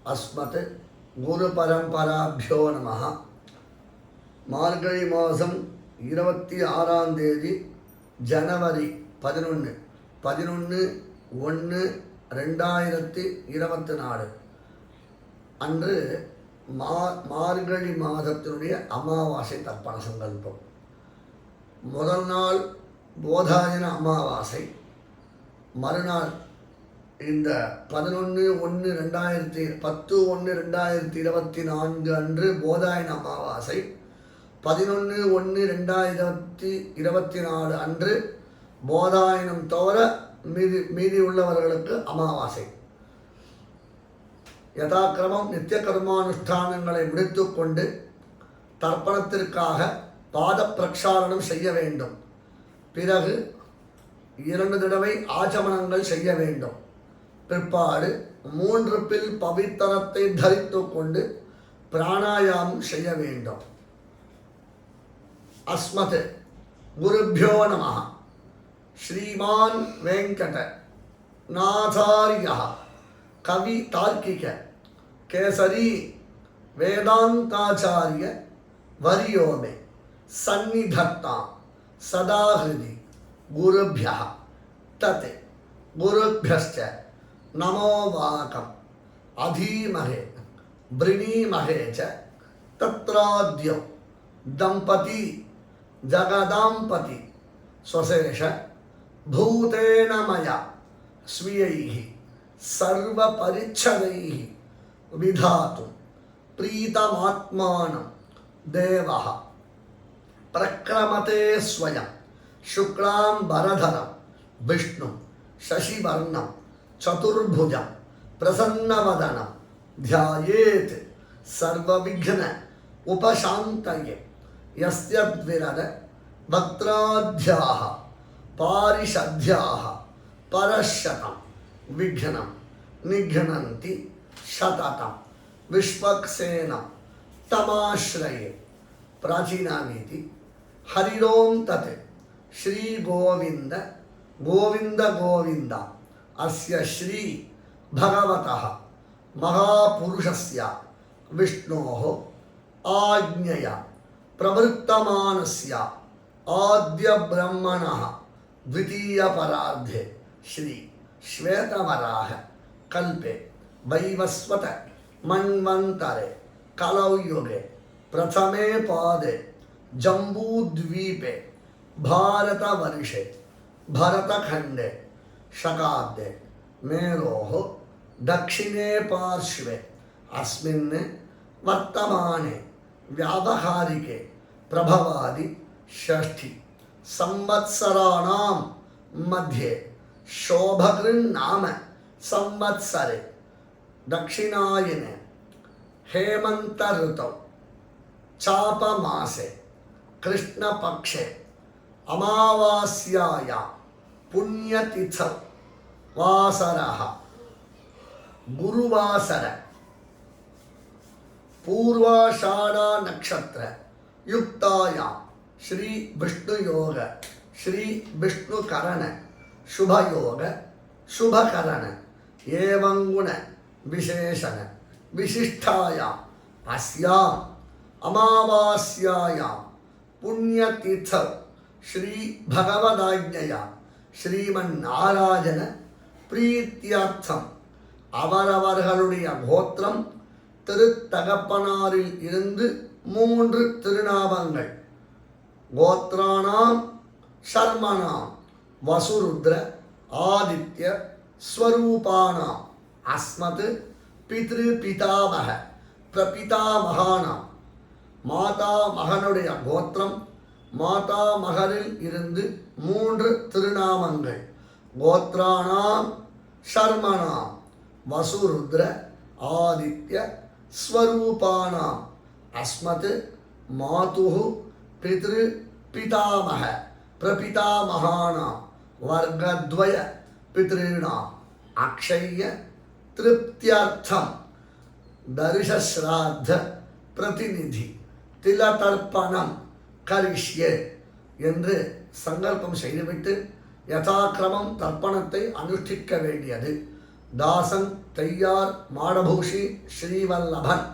अस्मत् गुरुपरम्पराभ्यो नमः. மார்கழி மாதம் 26ஆம் தேதி ஜனவரி 11/1/2024 அன்று மார்கழி மாதத்தினுடைய அமாவாசை தர்ப்பண சங்கல்பம். முதல் நாள் போதாயன அமாவாசை, மறுநாள் இந்த 10/1/2024 அன்று போதாயன அமாவாசை, 11/1/2024 அன்று போதாயனம் தவிர மீதி உள்ளவர்களுக்கு அமாவாசை. யதாக்கிரமம் நித்திய கர்மானுஷ்டானங்களை முடித்து கொண்டு தர்ப்பணத்திற்காக பாத பிரக்ஷாலனம் செய்ய வேண்டும். பிறகு 2 தடவை ஆச்சமனங்கள் செய்ய வேண்டும். பிற்பாடு 3 பில் பவித்திரத்தை தரித்து கொண்டு பிராணாயாமம் செய்ய வேண்டும். अस्मत् गुरुभ्यो नमः. श्रीमान वेंकट नाथार्यः कवि तार्किक केसरी वेदांताचार्य वर्यो मे सन्निधत्ता सदा हृदि गुरुभ्यः तत् गुरुभ्यश्च नमो वाकम् अधीमहे वृणीमहे च तत्राद्यो दंपती जगदांपति स्वशेष भूतेन मया स्वीयैः सर्वपरिच्छदैः विधातुं प्रीतमात्मानं देवः प्रक्रमते स्वयं शुक्लांबरधरं विष्णुं शशिवर्णं चतुर्भुजं प्रसन्नवदनं ध्यायेत् सर्वविघ्न उपशान्तये यस्यद्विरद वक्त्राद्याः पारिषद्याः परशतं विघ्नं निघ्नन्ति शततं विश्वक्सेनं तमाश्रये प्राचीनामीति हरिओं तत् श्री गोविंद गोविंद गोविंद अस्य श्री भगवतः महापुरुषस्य विष्णोः आज्ञया प्रवृत्तमानस्य आद्य ब्रह्मणः द्वितीय परार्धे श्री श्वेतवराह कल्पे वैवस्वत मन्वन्तरे कलौ युगे प्रथमे पादे जम्बूद्वीपे भारतवर्षे भरतखण्डे शकाब्दे मेरोः दक्षिणे पार्श्वे अस्मिन् वर्तमाने व्यावहारिके प्रभवादि षष्ठी संवत्सराणां मध्ये शोभकृन्नाम संवत्सरे दक्षिणायने हेमंत ऋतौ चापमासे कृष्णपक्षे अमावास्यायां पुण्यतिथौ वासरः गुरुवासर पूर्वाषाढ़ा नक्षत्र युक्तायां श्री विष्णु योग श्री विष्णु करण शुभ योग शुभ करण एवं गुण विशेषण विशिष्टायां अस्यां अमावास्यायां पुण्यतीर्थौ श्री भगवदाज्ञया श्रीमन्नारायण प्रीत्यर्थम அவரவர்களுடைய கோத்திரம் திருத்தகப்பனாரில் இருந்து 3 திருநாமங்கள் கோத்ராணாம் சர்மணாம் வசுருத்ர ஆதித்ய ஸ்வரூபானாம் அஸ்மத் பித்ரு பிதாமக பிரபிதாமகானாம் மாதா மகனுடைய கோத்திரம் மாதா மகரில் இருந்து 3 திருநாமங்கள் கோத்ராணாம் சர்மணாம் வசுருத்ர आदित्य स्वरूपानाम् अस्मत् मातुः पितृ पितामह प्रपितामहानां वर्गद्वय पितॄणाम् अक्षय्य तृप्त्यर्थं दर्शश्राद्ध प्रतिनिधि तिलतर्पणं करिष्ये என்று சங்கல்பம் செய்துவிட்டு யதாக்கிரமம் தர்ப்பணத்தை அனுஷ்டிக்க வேண்டியது. தாசன் தையார் மாடபூஷி ஸ்ரீவல்லபன்